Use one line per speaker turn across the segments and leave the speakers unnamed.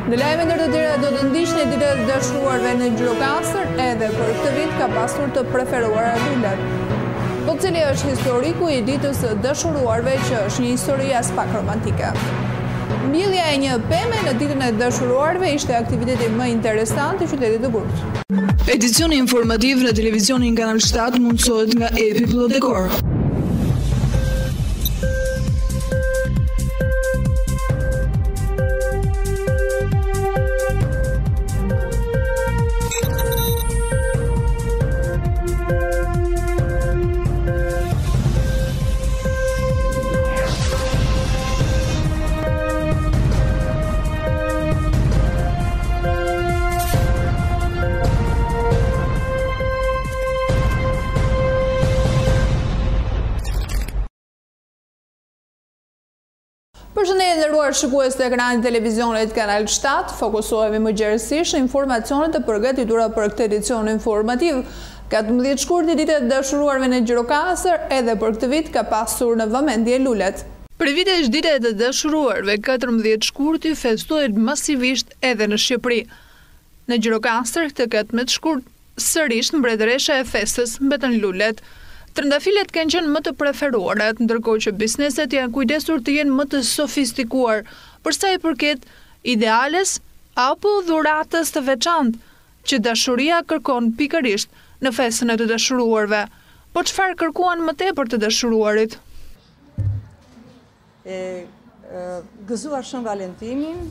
Në lajme ndër të tjera do të ndiqni ditët e dëshuruarve në Gjirokaster, edhe për këtë vit ka pasur të preferuara lulet. Po cili është historiku i ditës së dëshuruarve, që është një histori as pak romantike. Mbjellja e një peme në ditën e dëshuruarve ishte aktiviteti më interesant i qytetit të Gjirokaster.
Edicioni informativ në televizionin Kanal 7 mundësohet nga Epi Plodekor.
Përshëndetje nderuar shikues të ekranit televizionit Kanal 7, fokusohemi më gjerësisht në informacionet e përgatitura për këtë edicion informativ. 14 shkurti ditë e dëshuruarve në Gjirokaster, edhe për këtë vit ka pasur në vëmendje lulet.
Për vitesh ditët e dëshuruarve, 14 shkurti festohet masivisht edhe në Shqipëri. Në Gjirokaster, këtë 14 shkurt, sërish mbretëresha e festës mbeten lulet. Trëndafilet kanë qenë më të preferuarat, ndërkohë që bizneset janë kujdesur të jenë më të sofistikuar, për sa i përket ideales apo dhuratës të veçantë që dashuria kërkon pikërisht në festën e të dashuruarve. Po çfarë kërkuan më tepër të dashuruarit?
Gëzuar Shën Valentinin,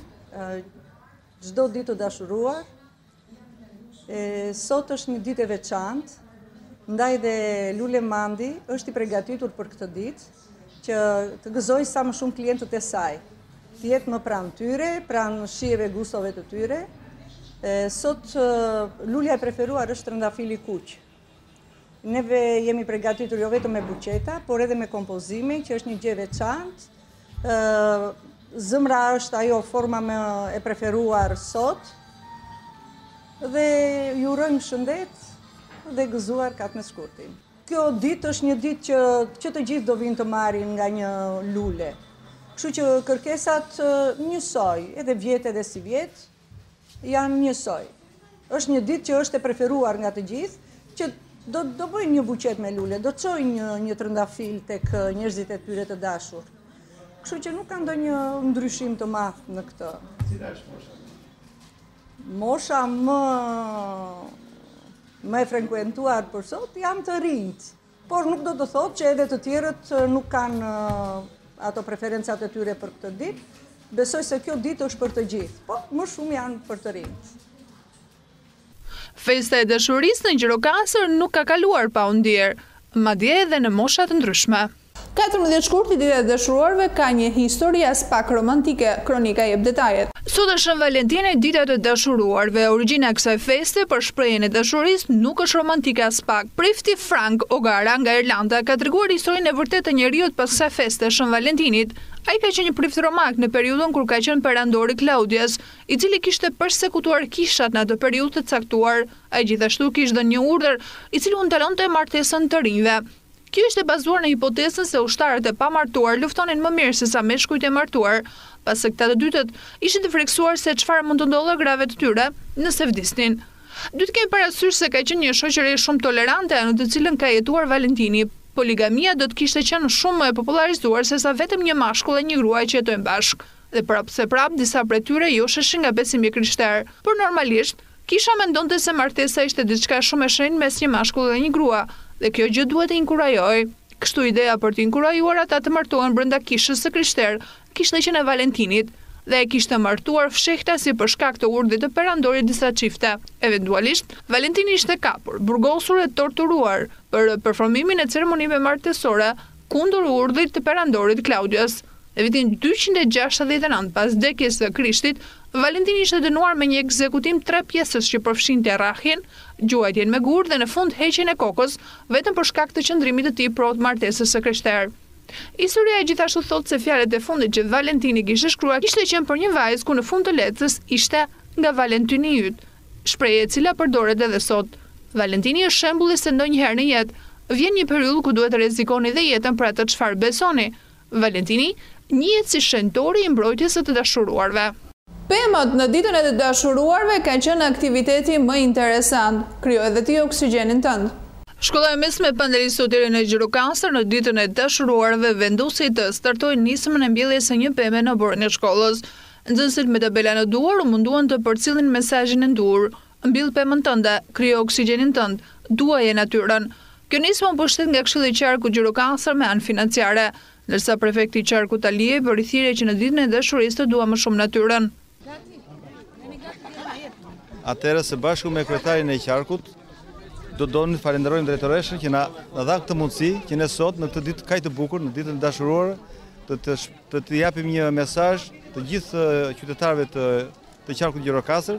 çdo ditë të dashuruar. Sot është një ditë e veçantë. Ndaj dhe Lule Mandi është i përgatitur për këtë ditë që të gëzoj sa më shumë klientët e saj. Të jetë më pranë tyre, pranë shijeve gustove të tyre. Sot lulja e preferuar është trëndafili kuq. Neve jemi përgatitur jo vetëm me buqeta, por edhe me kompozime, që është një gjë veçantë. Zëmra është ajo forma më e preferuar sot. Dhe ju urojmë shëndet dhe gëzuar 14 shkurtin. Kjo ditë është një ditë që të gjithë do vinë të marrin nga një lule. Kështu që kërkesat njësoj, edhe vjetë edhe si vjetë, janë njësoj. Është një ditë që është e preferuar nga të gjithë, që do bëjnë një buqet me lule, do çojnë një trëndafil tek njerëzit e tyre të dashur. Kështu që nuk ka ndonjë ndryshim të madh në këtë. Cila është mosha? Mosha më e frekuentuar për sot janë të rinjt, por nuk do të thotë që edhe të tjerët nuk kanë ato preferencat e tyre për këtë ditë. Besoj se kjo ditë është për të gjithë, po më shumë janë për të rinjt.
Festa e dashurisë në Gjirokaster nuk ka kaluar pa u ndier, madje edhe në mosha të ndryshme.
14 shkurti ditë e dëshuruarve ka një histori as pak romantike, kronika jep detajet.
Sot është Shën Valentine, dita e dashuruarve. Origjina e kësaj feste për shprehjen e dashurisë nuk është romantike as pak. Prifti Frank Ogara nga Irlanda ka treguar historinë e vërtetë të njeriut pas kësaj feste Shën Valentinit. Ai ka qenë një prift romak në periudhën kur ka qenë perandori Klaudias, i cili kishte përsekutuar kishat në atë periudhë të caktuar. Ai gjithashtu kishte dhënë një urdhër i cili u ndalonte martesën të rinjve. Kjo ishte bazuar në hipotezën se ushtarët e pamartuar luftonin më mirë se sa meshkujt e martuar, pasi këta të dytët ishin të friksuar se çfarë mund të ndodhte grave të tyre nëse vdisnin. Duhet kemi parasysh se ka qenë një shoqëri shumë tolerante në të cilën ka jetuar Valentini. Poligamia do të kishte qenë shumë më e popularizuar se sa vetëm një mashkull e një gruaj që jetojnë bashkë. Dhe prap disa prej tyre jo sheshin nga besimi krishter, por normalisht kisha mendonte se martesa ishte diçka shumë e shenjtë mes një mashkulli dhe një grua, dhe kjo gjë duhet të inkurajojë. Kështu ideja për të inkurajuar ata të martohen brenda kishës së krishter kishte qenë e Valentinit, dhe e kishte martuar fshehta si për shkak të urdhrit të perandorit disa çifte. Eventualisht, Valentini ishte kapur, burgosur e torturuar për performimin e ceremonive martesore kundër urdhrit të perandorit Klaudias. Në vitin 269 pas vdekjes së Krishtit, Valentini ishte dënuar me një ekzekutim 3 pjesësh që përfshinte rrahjen, gjuajtjen me gur dhe në fund heqjen e kokës, vetëm për shkak të qëndrimit të tij prot martesës së krishter. Historia gjithashtu thotë se fjalët e fundit që Valentini kishte shkruar kishte qenë për një vajzë ku në fund të letrës ishte nga Valentini yt, shprehje e cila përdoret edhe sot. Valentini është shembulli se ndonjëherë në jetë vjen një periudhë ku duhet të rrezikoni dhe jetën për atë çfarë besoni. Valentini njihet si shenjtori i mbrojtjes së të dashuruarve.
Pemët në ditën e të dashuruarve ka qenë aktiviteti më interesant. Krijo edhe ti oksigjenin tënd.
Shkolla e mesme Pandeli Sotiri në Gjirokaster në ditën e dashuruarve vendosi të startojnë nismën e mbjelljes së një peme në borën e shkollës. Nxënësit me tabela në duar u munduan të përcjellin mesazhin e ndur: mbill pemën tënde, krijo oksigjenin tënd, duaje natyrën. Kjo nismë u mbështet nga Këshilli i Qarkut Gjirokaster me anë financiare, ndërsa prefekti i Qarkut Alie bëri thirrje që në ditën e dashurisë të dua më shumë natyrën.
Atëherë së bashku me kryetarin e Qarkut do të falenderojmë drejtoreshën që na dha këtë mundësi që ne sot në këtë ditë kaq të bukur, në ditën e dashuruar, të japim një mesazh të gjithë qytetarëve të Qarkut Gjirokaster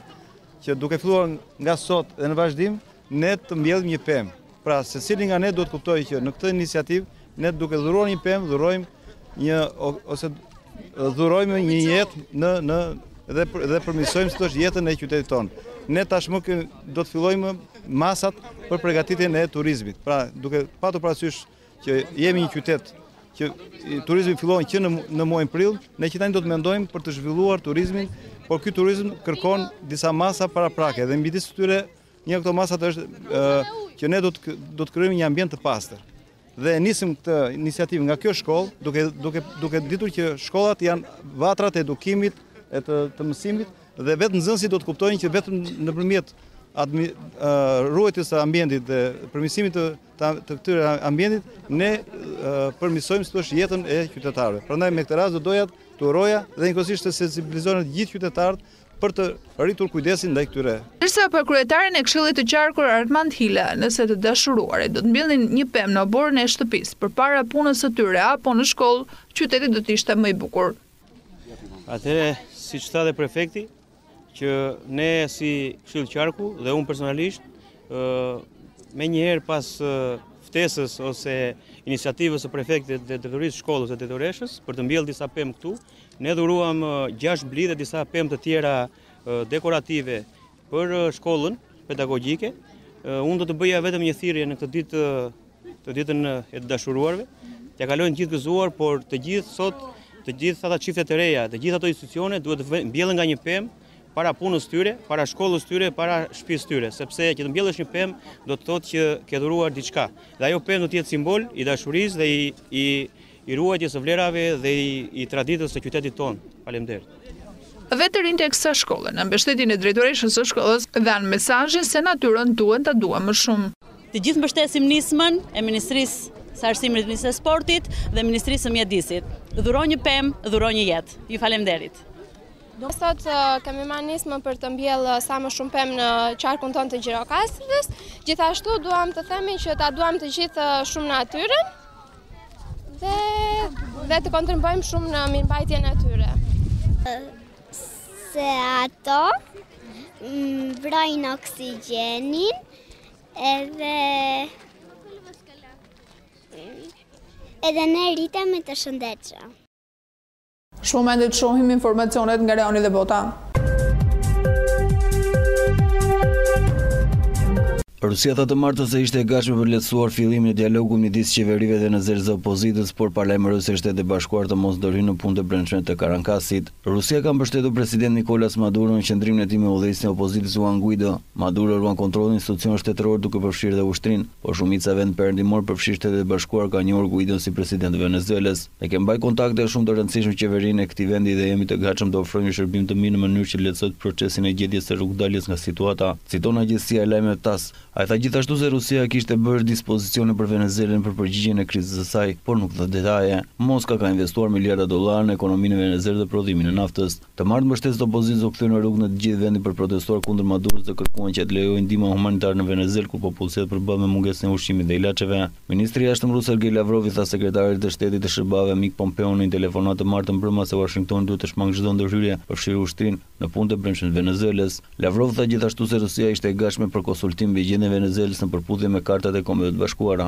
që duke filluar nga sot dhe në vazhdim ne të mbjellim një pemë. Pra secili nga ne do të kuptojë që në këtë iniciativë ne duke dhuruar një pemë, dhurojmë një jetë dhe përmirësojmë sot jetën e qytetit tonë. Ne tashmë do të fillojmë masat për përgatitjen e turizmit. Pra, duke patur parasysh që jemi një qytet që turizmi fillon që në muajin prill, ne që tani do të mendojmë për të zhvilluar turizmin, por ky turizm kërkon disa masa paraprake dhe midis tyre një nga këto masat është që ne do të krijojmë një ambient të pastër. Dhe nisim këtë iniciativë nga kjo shkollë, duke ditur që shkollat janë vatrat e edukimit, e të mësimit, dhe vetë nxënësit do të kuptojnë që vetëm nëpërmjet ruajtjes së ambientit dhe përmirësimit të këtyre ambientit, ne përmirësojmë sot jetën e qytetarëve. Prandaj me këtë rast do doja të uroja dhe njëkohësisht të sensibilizojnë të gjithë qytetarët për të rritur kujdesin ndaj këtyre.
Ndërsa për kryetarin e Këshillit të Qarkur Armand Hila, nëse të dashuruarit do të mbjellnin një pemë në borën e shtëpisë përpara punës së tyre apo në shkollë, qyteti do të ishte më i bukur.
Atëherë, siç tha dhe prefekti, që ne si Këshilli i Qarku dhe unë personalisht, me njëherë pas ftesës ose iniciativës së prefektit dhe drejtorisë shkollës dhe drejtoreshës për të mbjellë disa pemë këtu, ne dhuruam 6 bli dhe disa pemë të tjera dekorative për shkollën pedagogjike. Unë do të bëja vetëm një thirrje në këtë ditën e të dashuruarve, t'ia kalojnë gjithë gëzuar, por të gjithë ata çifte të reja, të gjithë ato institucione duhet të mbjellën nga një pemë para punës tyre, para shkollës tyre, para shtëpisë tyre, sepse që të mbjellësh një pemë do të thotë që ke dhuruar diçka. Dhe ajo pemë do të jetë simbol i dashurisë dhe i ruajtjes së vlerave dhe i traditës së qytetit tonë. Faleminderit.
Vetë të rinjtë e kësaj shkolle, në mbështetjen e drejtoreshës së shkollës, dhanë mesazhin se natyrën duhet ta duam më shumë.
Të gjithë mbështesim nismën e Ministrisë së Arsimit dhe Sportit dhe Ministrisë së Mjedisit. Dhuro një pemë, dhuro një jetë. Ju faleminderit.
Sot kemi marrë nismën për të mbjellë sa më shumë pemë në qarkun tonë të Gjirokastrës. Gjithashtu duam të themi që ta duam të gjithë shumë natyrën dhe të kontribuojmë shumë në mirëmbajtjen e tyre.
Se ato mbrojnë oksigjenin edhe ne rritemi të shëndetshëm.
Shumë ende të shohim informacionet nga rajoni dhe bota.
Rusia tha të martës se ishte e gatshme për lehtësuar fillimin e dialogut midis qeverive dhe në zërzë opozitës, por Parlamenti i Shtetit Bashkuar të mos ndorhyjë në punët e brendshme të Karankasit. Rusia ka mbështetur president Nicolas Maduro në qendrimin e tij me udhëheqësin e opozitës Juan Guaido. Maduro ruan kontrollin e institucioneve shtetërore duke përfshirë dhe ushtrin, por shumica vend perëndimor përfshirë Shtetet e Bashkuar ka njohur Guaidon si president të Venezuelës. Ne kemi mbajtur kontakte shumë të rëndësishme me qeverinë e këtij vendi dhe jemi të gatshëm të ofrojmë një shërbim të mirë në mënyrë që lehtësojë procesin e gjetjes së rrugdaljes nga situata, citon agjencia e lajmeve TASS. Ai tha gjithashtu se Rusia kishte bërë dispozicione për Venezuelën për përgjigjen e krizës së saj, por nuk dha detaje. Moska ka investuar miliarda dollarë në ekonominë e Venezuelës dhe prodhimin e naftës. Të martën mbështetësit opozitës u kthyen në rrugë në të gjithë vendin për protestuar kundër Maduros dhe kërkuan që të lejojë ndihma humanitare në Venezuelë ku popullsia përballë me mungesën e ushqimit dhe ilaçeve. Ministri i Jashtëm rus Sergej Lavrov i tha sekretarit të shtetit të SHBA-ve Mik Pompeo në një telefonat të martën brëma se Washingtoni duhet të shmangë çdo ndërhyrje përfshirë ushtrin në punët e brendshme të Venezuelës. Lavrov tha gjithashtu se Rusia ishte e gatshme për konsultim mbi gjendjen e Venezuelës në përputhje me kartat e Kombeve të Bashkuara.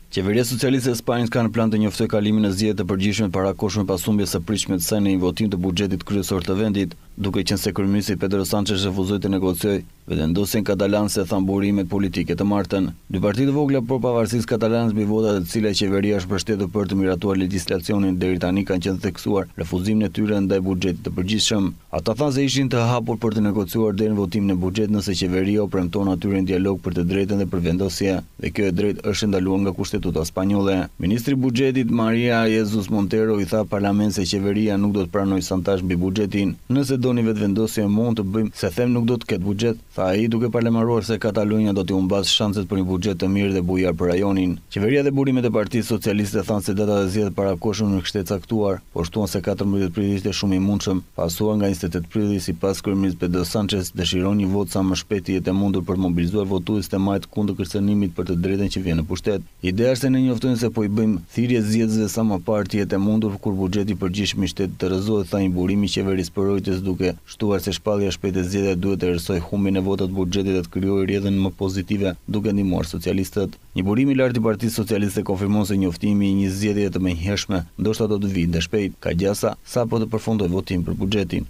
Qeveria socialiste e Spanjës ka në plan të njoftojë kalimin e zgjedhjeve të përgjithshme parakoshme pas humbjes së pritshme të saj në një votim të buxhetit kryesor të vendit. duke qenë se kryeministri Pedro Sánchez refuzoi të negociojë vendosjen katalanse than burimet politike të martën. Dy partitë vogla por pavarësisë katalane mbi votat të cilat qeveria është mbështetur për të miratuar legjislacionin deri tani kanë qenë theksuar refuzimin e tyre ndaj buxhetit të përgjithshëm. Ata thanë se ishin të hapur për të negociuar deri në votimin e buxhetit nëse qeveria u premton atyre në dialog për të drejtën dhe për vendosje, dhe kjo e drejtë është ndaluar nga kushtetuta spanjolle. Ministri i buxhetit Maria Jesus Montero i tha parlamentit se qeveria nuk do të pranojë santazh mbi buxhetin. Nëse doni vetëvendosje mund të bëjmë, se them nuk do të ketë buxhet, tha ai duke paralajmëruar se Katalonja do të humbas shanset për një buxhet të mirë dhe bujar për rajonin. Qeveria dhe burimet e Partisë Socialiste thanë se data e zgjedhjeve parakohshme nuk është e caktuar, por shtuan se 14 prill ishte shumë i mundshëm, pasuar nga 28 prilli sipas kryeministit Pedro Sánchez dëshiron një vot sa më shpejt të jetë mundur për të mobilizuar votuesit e majt kundër kërcënimit për të drejtën që vjen në pushtet. Ideja është se ne njoftojmë se po i bëjmë thirrje zgjedhësve sa më parë të jetë mundur kur buxheti i përgjithshëm i shtetit të rrëzohet, tha një burim i qeverisë për Reuters, duke shtuar se shpallja e shpejtë e zgjedhjeve duhet të erësojë humbin e votave të buxhetit dhe të krijojë rrjedhën më pozitive duke ndihmuar socialistët. Një burim i lartë i Partisë Socialiste konfirmon se njoftimi i një zgjedhjeje të menjëhershme ndoshta do të vijë shpejt, ka gjasa sapo të përfundojë votimi për buxhetin.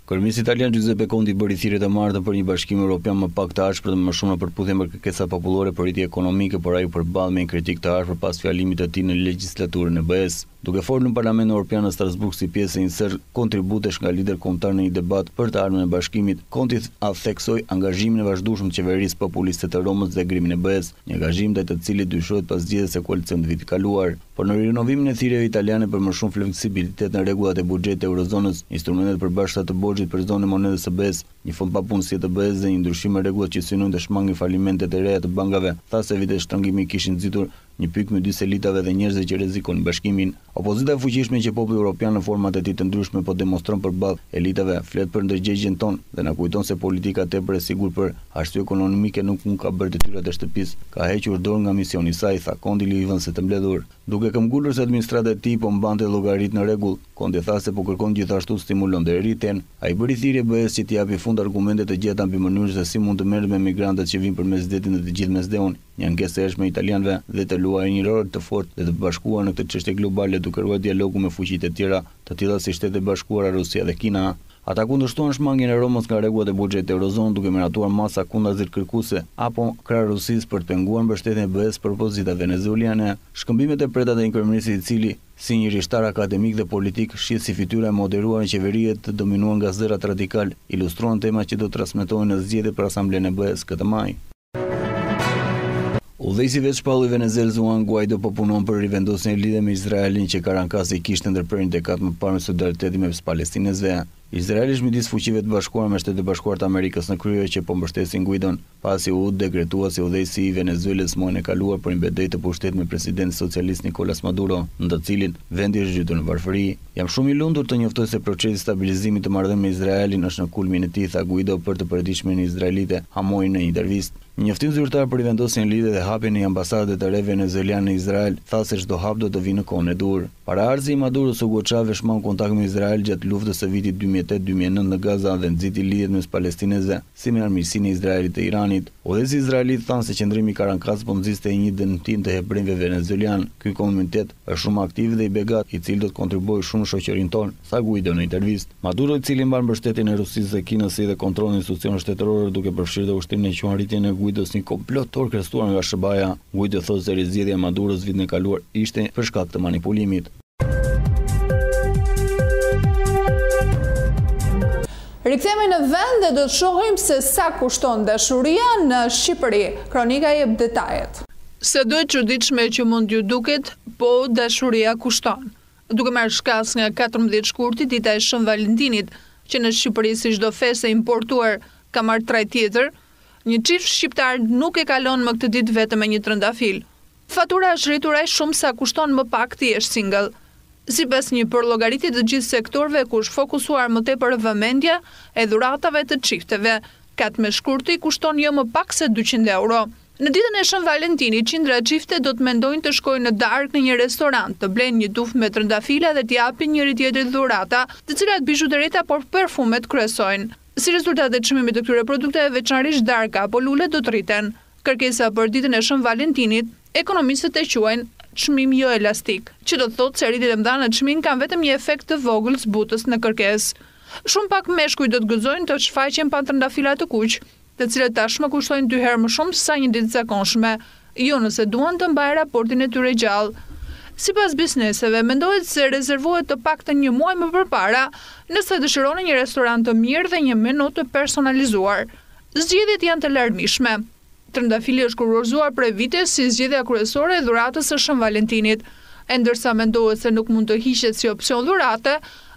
Kryeministri italian Giuseppe Conte bëri thirrje të martën për një bashkim evropian më pak të arshëm për të më shumë në përputhje me kërkesat popullore për rritje ekonomike, por ai u përball me një kritik të arshëm pas fjalimit të tij në legjislaturën e BE-s. Duke folur në Parlamentin Evropian në Strasburg si pjesë e një serie kontributesh nga lider kombëtar në një debat për të ardhmen e bashkimit, Conte theksoi angazhimin e vazhdueshëm të qeverisë populiste të Romës dhe ngrimin e BE-s, një angazhim ndaj të cilit dyshohet pas zgjedhjeve së koalicionit të vitit kaluar. Por në rinovimin e thirrjeve italiane për më shumë fleksibilitet në rregullat e buxhetit të eurozonës, instrumentet për bashkëta të borxhit për zonën e monedës së BE-s, një fond papunësie të BE-s dhe një ndryshim në rregullat që synojnë të shmangin falimentet e reja të bankave, tha se vitet shtrëngimi kishin nxitur një pyk me 2 elitave dhe njerëzve që rrezikonin bashkimin. Opozita e fuqishme që populli evropian në format e tij të ndryshme po demonstron përballë elitave, flet për ndërgjegjen tonë dhe na kujton se politika tepër e sigurt për arsye ekonomike nuk mund ka bërë detyrat e shtëpisë, ka hequr dorë nga misioni i saj, tha Conte i vënë se të mbledhur. Duke këmbgulur se administrata e tij po mbante llogarit në rregull, Conte tha se po kërkon gjithashtu stimulon dhe rritjen. Ai bëri thirrje BE-s që t'i japi fund argumente të gjata mbi mënyrën se si mund të merret me migrantët që vinë përmes detit në të gjithë mesdheun, një ankesë e hershme italianëve dhe të luajë një rol të fortë dhe të bashkuar në këtë çështje globale duke ruajtur dialogu me fuqitë e tjera, të tilla si Shtetet e Bashkuara, Rusia dhe Kina. Ata kundërshtuan shmangjen e Romës nga rregullat e buxhetit të eurozonës duke miratuar masa kundërzit kërkuese apo krah Rusisë për të penguar mbështetjen e BE-s për opozita venezueliane. Shkëmbimet e preta të një kryeministri i cili si një rishtar akademik dhe politik shihet si fytyra e moderuar në qeverie të dominuar nga zërat radikal, ilustruan temat që do të transmetohen në zgjedhjet për asamblenë e BE-s këtë maj. Udhëheqësi veç shpalli Venezuelës Juan Guaido po punon për rivendosjen e lidhjeve me Izraelin që Karankasi kishte ndërprerë një dekat më parë me solidaritetin mes palestinezëve. Izraeli është midis fuqive të bashkuara me Shtetet e Bashkuara të Amerikës në krye që po mbështesin Guaidon, pasi u dekretua si udhëheqësi i Venezuelës muajin e kaluar për një betejë të pushtetit me presidentin socialist Nicolas Maduro, në të cilin vendi është zhytur në varfëri. Jam shumë i lumtur të njoftoj se procesi i stabilizimit të marrëdhënieve me Izraelin është në kulmin e tij, tha Guaido për të përditshmen izraelite Hamoi në një intervistë. Një njoftim zyrtar për rivendosjen e lidhjeve dhe hapjen e ambasadës të re venezueliane në Izrael tha se çdo hap do të vinë në kohën e dur. Paraardhësi i Maduros Hugo Chavez shmang kontakt me Izrael gjatë luftës së vitit 2008-2009 në Gaza dhe nxiti lidhjet mes palestinezëve si me armiqsinë e Izraelit dhe Iranit. Udhëheqësi izraelit thanë se qendrimi i Karankas po nxiste një dëntim të hebrejve venezuelian. Ky komunitet është shumë aktiv dhe i begat, i cili do të kontribuojë shumë në shoqërinë tonë, tha Guaido në intervistë. Maduro, i cili mban mbështetjen e Rusisë dhe Kinës si dhe kontrollin e institucioneve shtetërore duke përfshirë dhe ushtrimin e quanritjen e Guaidos një komplot orkestruar nga SBA-ja. Guaido thotë se rizgjedhja e Maduros vitin e kaluar ishte për shkak të manipulimit.
Rikthehemi në vend dhe do të shohim se sa kushton dashuria në Shqipëri. Kronika jep detajet.
Se do e çuditshme që mund ju duket, po dashuria kushton. Duke marrë shkas nga 14 shkurtit, dita e Shën Valentinit, që në Shqipëri si çdo festë e importuar ka marrë trajt tjetër, një çift shqiptar nuk e kalon më këtë ditë vetëm me një trëndafil. Fatura është rritur aq shumë sa kushton më pak të jesh single. Sipas një përllogaritie të gjithë sektorëve ku është fokusuar më tepër vëmendja e dhuratave të çifteve, kat me shkurti kushton jo më pak se 200 euro. Në ditën e Shën Valentinit, qindra çifte do të mendojnë të shkojnë në darkë në një restorant, të blenë një tufë me trëndafila dhe të japin njëri tjetrit dhurata, të cilat bijuterieta por perfumet kryesojnë. Si rezultat e çmimit të këtyre produkteve, veçanërisht darka apo lule do të rriten. Kërkesa për ditën e Shën Valentinit, ekonomistët e quajnë çmim jo elastik, që do të thotë se rritjet e mëdha në çmim kanë vetëm një efekt të vogël zbutës në kërkesë. Shumë pak meshkuj do të gëzojnë të shfaqen pa trëndafila të kuq, të cilët tashmë kushtojnë 2 herë më shumë se sa një ditë zakonshme, jo nëse duan të mbajnë raportin e tyre gjallë. Sipas bizneseve, mendohet se rezervohet të paktën një muaj më përpara nëse dëshironi një restorant të mirë dhe një menu të personalizuar. Zgjedhjet janë të larmishme. Trëndafili është kurorzuar prej vite si zgjedhja kryesore e dhuratës së Shën Valentinit, e ndërsa mendohet se nuk mund të hiqet si opsion dhurate,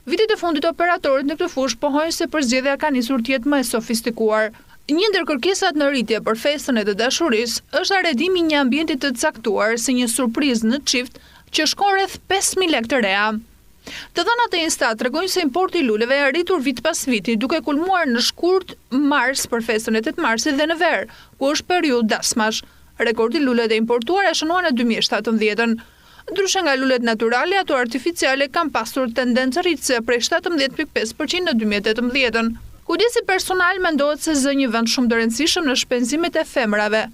vitet e fundit operatorët në këtë fushë pohojnë se përzgjedhja ka nisur të jetë më e sofistikuar. Një ndër kërkesat në rritje për festën e të dashurisë është arredimi një ambienti të caktuar si një surprizë në çift që shkon rreth 5.000 lekë të reja. Të dhënat e Instat tregojnë se importi i luleve ka rritur vit pas viti, duke kulmuar në Shkurt mars për festën e 8 marsit dhe në ver, ku është periudhë dasmash. Rekordi luleve të importuara shënuar në 2017. Ndryshe nga lulet naturale, ato artificiale kanë pasur tendencë rritëse prej 17.5% në 2018. Kujdesi personal mendohet se zë një vend shumë të rëndësishëm në shpenzimet e femrave.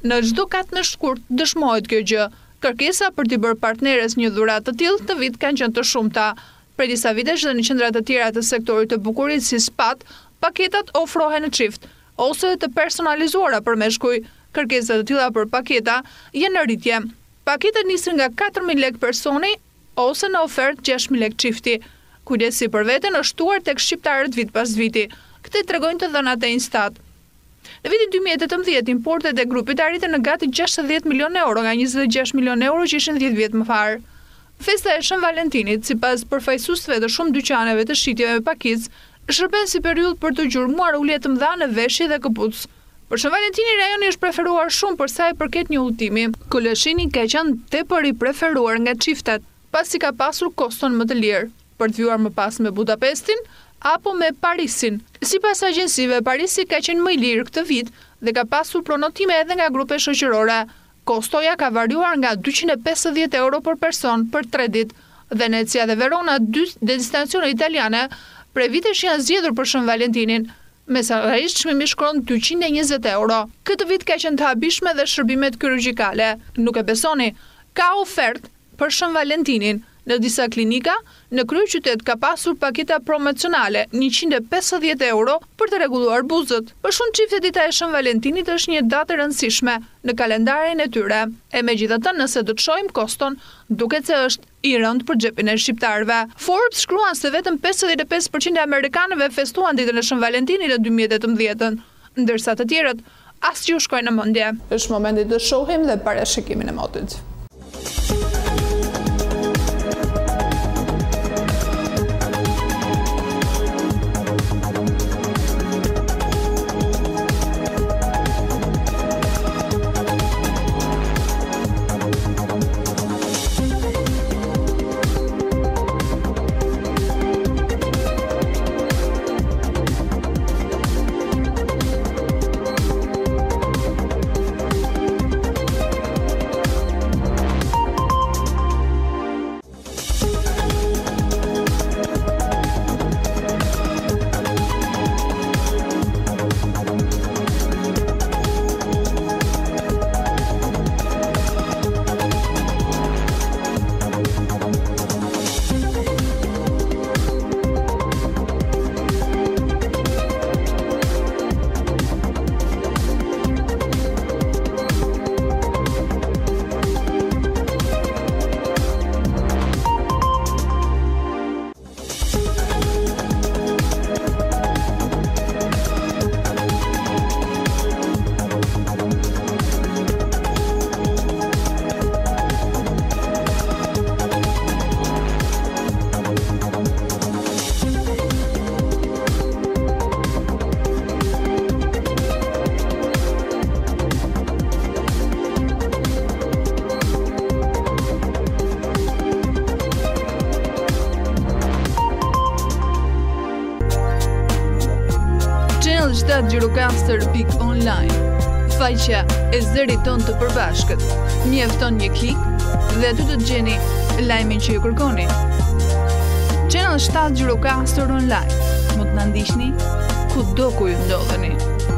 Në çdo kat në Shkurt dëshmohet kjo gjë. Kërkesa për t'i bërë partneres një dhuratë të tillë të vit kanë qenë të shumta. Prej disa vitesh dhe në qendra të tjera të sektorit të bukurisë si spat, paketat ofrohen në çift ose të personalizuara për meshkuj. Kërkesa të tilla për paketa janë në rritje. Paketat nisin nga 4.000 lekë personi ose në ofertë 6.000 lekë çifti. Kujdesi për veten është shtuar tek shqiptarët vit pas viti. Këtë tregojnë të dhënat e Instat. Në vitin 2018, importet e grupit arritën në gati 60 milion euro nga 26 milion euro që ishin 10 vjet më parë. Festa e Shën Valentinit, sipas përfaqësuesve të shumë dyqaneve të shitjeve me pakicë, shërben si periudhë për të gjurmuar ulje të mëdha në veshje dhe këpucë. Për Shën Valentinin rajoni është preferuar shumë për sa i përket një udhëtimi. Koleshini ka qenë tepër i preferuar nga çiftet, pasi ka pasur koston më të lirë, për të vjuar më pas me Budapestin apo me Parisin. Sipas agjensive, Parisi ka qenë më i lirë këtë vit dhe ka pasur pronotime edhe nga grupe shoqërore. Kostoja ka variuar nga 250 euro për person për 3 ditë. Venecia dhe Verona, 2 destinacione italiane, prej vitesh janë zgjedhur për Shën Valentinin. Mesatarisht çmimi shkon 220 euro. Këtë vit ka qenë të habishme dhe shërbimet kirurgjikale. Nuk e besoni, ka ofertë për Shën Valentinin. Në disa klinika, në kryeqytet ka pasur paketa promocionale 150 euro për të rregulluar buzët. Për shumë çifte dita e Shën Valentinit është një datë e rëndësishme në kalendarin e tyre. E megjithatë, nëse do të shohim koston, duket se është i rëndë për xhepin e shqiptarëve. Forbes shkruan se vetëm 55% e amerikanëve festuan ditën e Shën Valentinit në 2018, ndërsa të tjerët asgjë u shkojnë në mendje.
Është momenti të shohim dhe parashikimin e motit. Gjirokaster.online, faqja e zërit ton të përbashkët. Mjafton një klik dhe aty do të gjeni lajmin që ju kërkoni. Channel 7 Gjirokaster online. Mund të na ndiqni kudo ku ju ndodheni.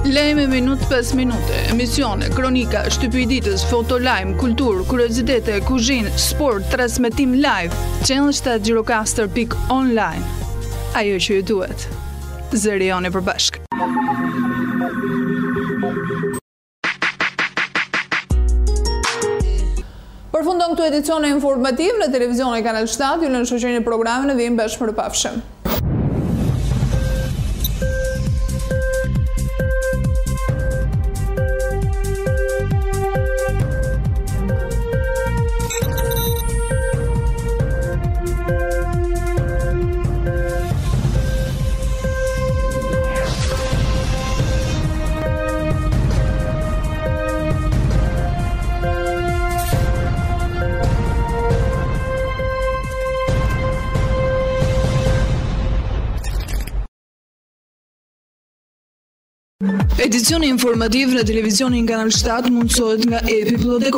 Lajme minut 5 minute, emisione, kronika, shtypy i ditës, fotolajm, kultur, kuriozitete, kuzhinë, sport, transmetim live, channel Gjirokaster.online. Ajo që ju duhet. Zëri joni përbashkë.
Përfundon këtu edicione informativ në televizion e Kanal 7, ju në shoqërinë e programit në vijmë bashkë përpafshëm.
Edicioni informativ në televizionin Kanal 7 mundësohet nga epi.com.